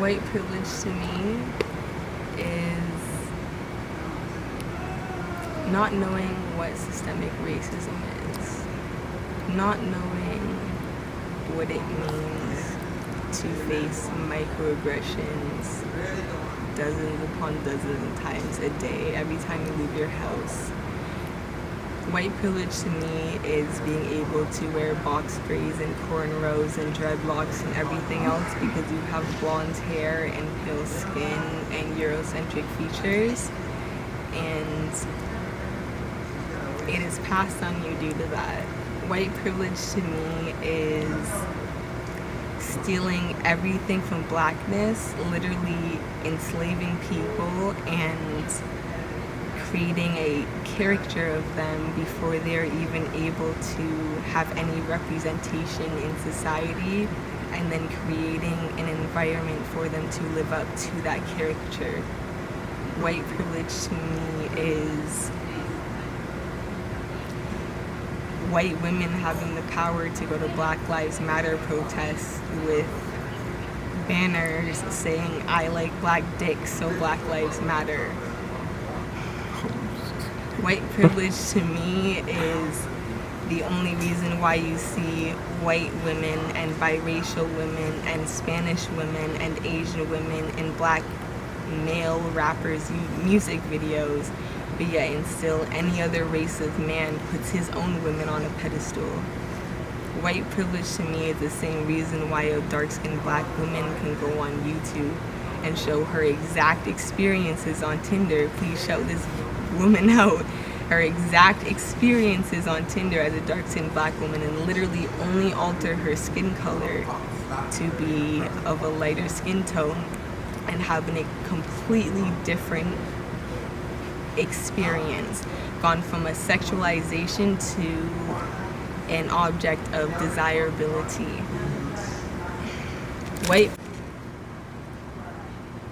White privilege to me is not knowing what systemic racism is, not knowing what it means to face microaggressions dozens upon dozens of times a day, every time you leave your house. White privilege to me is being able to wear box braids and cornrows and dreadlocks and everything else because you have blonde hair and pale skin and Eurocentric features, and it is passed on you due to that. White privilege to me is stealing everything from blackness, literally enslaving people and creating a caricature of them before they're even able to have any representation in society, and then creating an environment for them to live up to that caricature. White privilege to me is white women having the power to go to Black Lives Matter protests with banners saying, "I like black dick, so Black Lives Matter." White privilege to me is the only reason why you see white women and biracial women and Spanish women and Asian women and black male rappers music videos, but yet and still any other race of man puts his own women on a pedestal. White privilege to me is the same reason why a dark-skinned black woman can go on YouTube and show her exact experiences on Tinder. Please shout this woman out her exact experiences on Tinder as a dark-skinned black woman and literally only alter her skin color to be of a lighter skin tone and having a completely different experience, gone from a sexualization to an object of desirability.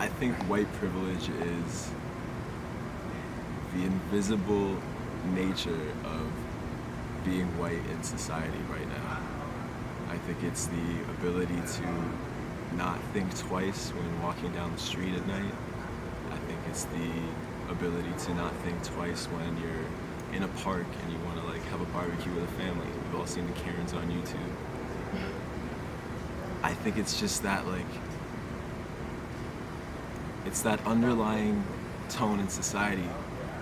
I think white privilege is the invisible nature of being white in society right now. I think it's the ability to not think twice when walking down the street at night. I think it's the ability to not think twice when you're in a park and you want to have a barbecue with a family. We've all seen the Karens on YouTube. I think it's just that it's that underlying tone in society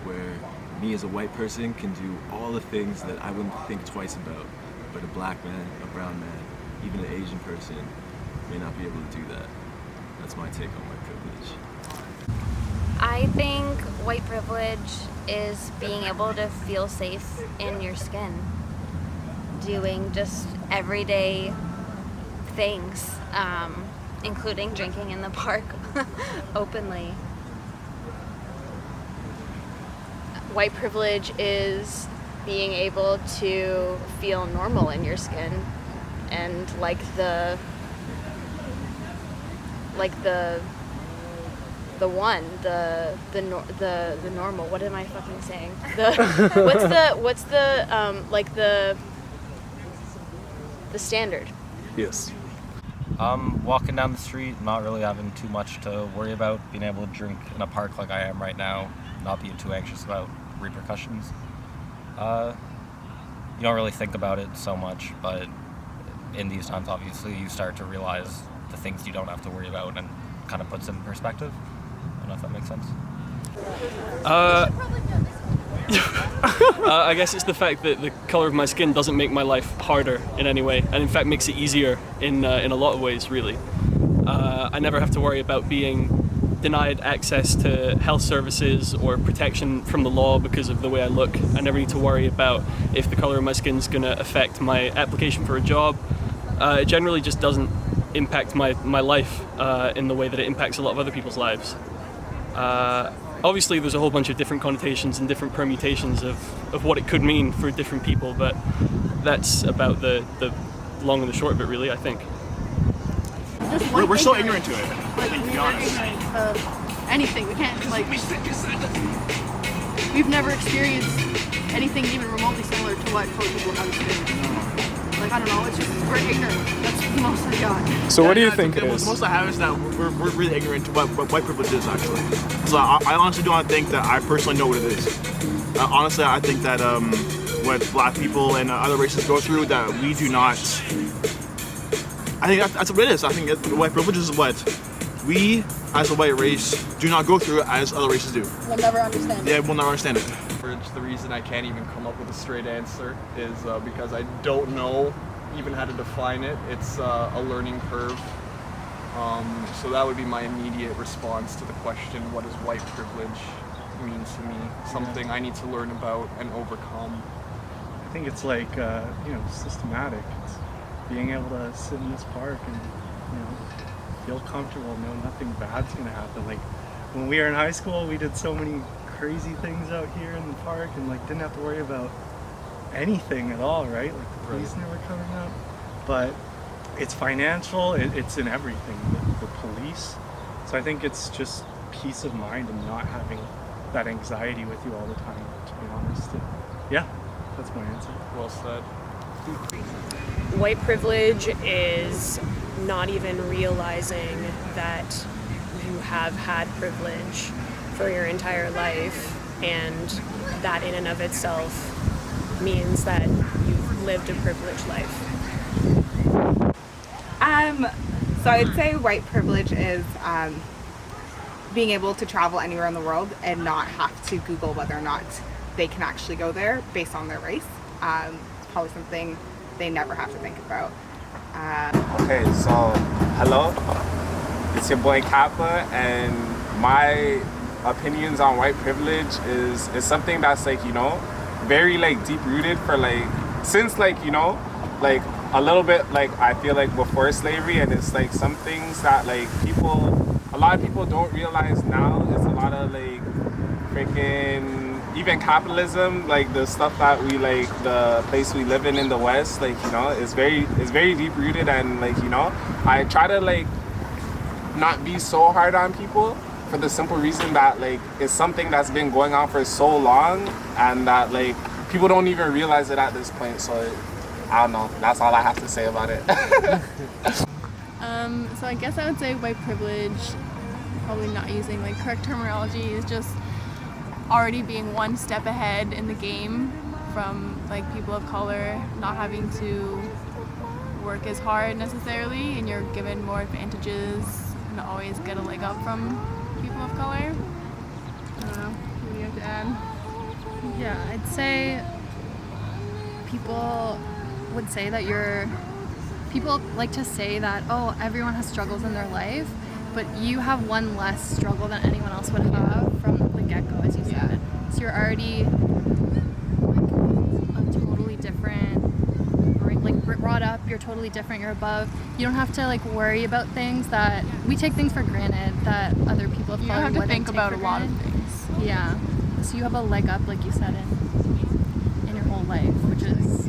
where me as a white person can do all the things that I wouldn't think twice about, but a black man, a brown man, even an Asian person may not be able to do that. That's my take on white privilege. I think white privilege is being able to feel safe in your skin, doing just everyday things, including drinking in the park openly. White privilege is being able to feel normal in your skin and the normal. What am I fucking saying? The standard. Yes. Walking down the street, not really having too much to worry about, being able to drink in a park like I am right now, not being too anxious about repercussions. You don't really think about it so much, but in these times, obviously, you start to realize the things you don't have to worry about and kind of puts it in perspective. I don't know if that makes sense. I guess it's the fact that the color of my skin doesn't make my life harder in any way, and in fact makes it easier in a lot of ways, really. I never have to worry about being denied access to health services or protection from the law because of the way I look. I never need to worry about if the color of my skin is going to affect my application for a job. It generally just doesn't impact my life in the way that it impacts a lot of other people's lives. Obviously there's a whole bunch of different connotations and different permutations of what it could mean for different people, but that's about the long and the short of it, really, I think. We're so ignorant to it. Like, to we be are honest. ignorant of anything. We can't, we've never experienced anything even remotely similar to what colored people have experienced. Like, I don't know, it's just, we're ignorant. That's the most I got. So what do you think it is? Most I have is that we're really ignorant to what white privilege is, actually. So I honestly do not think that I personally know what it is. Honestly, I think that what black people and other races go through, that we do not. I think that's what it is. I think white privilege is what we, as a white race, do not go through as other races do. We'll never understand it. Yeah, we'll never understand it. The reason I can't even come up with a straight answer is because I don't know even how to define it. It's a learning curve. So that would be my immediate response to the question, what does white privilege mean to me? Something I need to learn about and overcome. I think it's like, systematic. It's being able to sit in this park and, feel comfortable, know nothing bad's gonna happen. Like, when we were in high school, we did so many crazy things out here in the park and, didn't have to worry about anything at all, right? Like, the police never coming up. But it's financial, it's in everything, the police. So I think it's just peace of mind and not having that anxiety with you all the time, to be honest. Yeah, that's my answer. Well said. White privilege is not even realizing that you have had privilege for your entire life, and that in and of itself means that you've lived a privileged life. So I'd say white privilege is being able to travel anywhere in the world and not have to Google whether or not they can actually go there based on their race. It's probably something they never have to think about. Okay, so hello, it's your boy Kappa, and my opinions on white privilege is something that's very deep rooted for since a little bit I feel before slavery, and it's some things that a lot of people don't realize now. It's a lot of freaking even capitalism, the stuff that we the place we live in the West, is very deep rooted, and I try to not be so hard on people for the simple reason that it's something that's been going on for so long, and that people don't even realize it at this point. So I don't know, that's all I have to say about it. So I guess I would say white privilege, probably not using correct terminology, is just already being one step ahead in the game from people of color, not having to work as hard necessarily, and you're given more advantages and always get a leg up from people of color. I don't know, what do you have to add? Yeah, I'd say people would say that people like to say that, oh, everyone has struggles in their life, but you have one less struggle than anyone else would have from the get-go, as you said. So you're already a totally different, brought up, you're totally different, you're above. You don't have to worry about things that we take things for granted that other people of color wouldn't. You don't have to think about a lot of things. Yeah. So you have a leg up, like you said, in your whole life, which is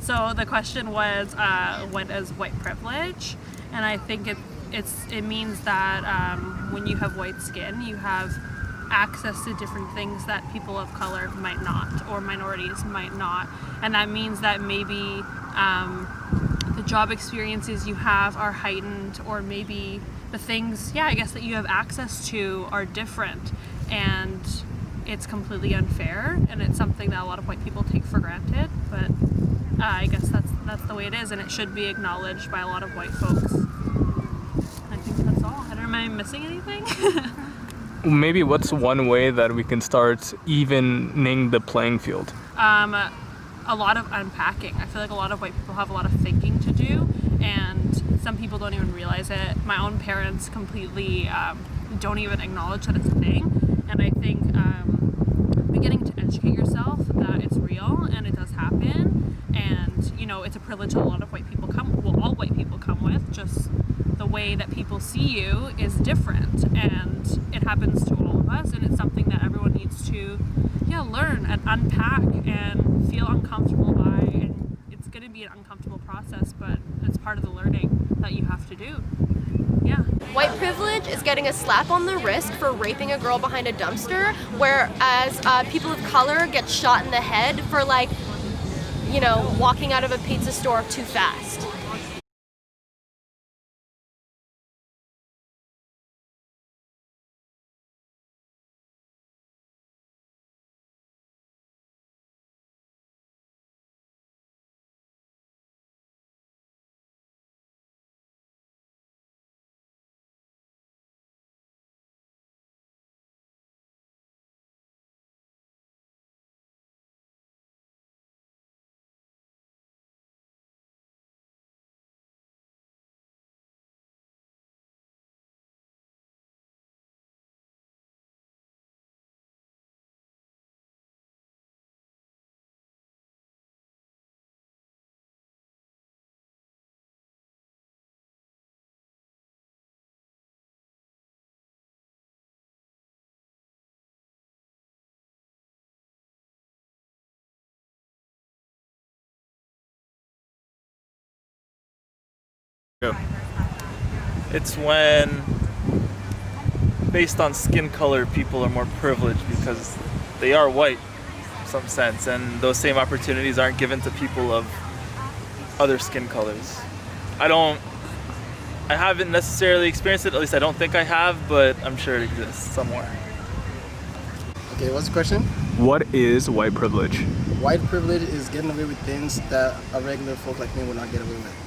So the question was, what is white privilege? And I think it means that when you have white skin, you have access to different things that people of color might not, or minorities might not. And that means that maybe the job experiences you have are heightened, or maybe the things, I guess, that you have access to are different. And it's completely unfair, and it's something that a lot of white people take for granted, but I guess that's the way it is, and it should be acknowledged by a lot of white folks. I think that's all. Am I missing anything? Maybe what's one way that we can start evening the playing field? A lot of unpacking. I feel like a lot of white people have a lot of thinking to do, and some people don't even realize it. My own parents completely don't even acknowledge that it's a thing, and I think beginning to educate yourself that it's real and it does happen, and it's a privilege that a lot of white people all white people come with. Just the way that people see you is different, and it happens to all of us, and it's something that everyone needs to learn and unpack and feel uncomfortable by, and it's going to be an uncomfortable process, but it's part of the learning that you have to do. White privilege is getting a slap on the wrist for raping a girl behind a dumpster, whereas people of color get shot in the head for you know, walking out of a pizza store too fast. It's when, based on skin color, people are more privileged because they are white in some sense, and those same opportunities aren't given to people of other skin colors. I haven't necessarily experienced it, at least I don't think I have, but I'm sure it exists somewhere. Okay, what's the question? What is white privilege? White privilege is getting away with things that a regular folk like me would not get away with.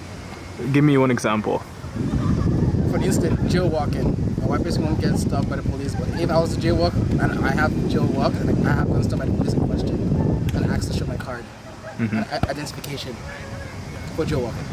Give me one example. For instance, jaywalking. A white person won't get stopped by the police, but if I was to jaywalk and I have jaywalked and I have been stopped by the police in question and asked to show my card, identification for jaywalking.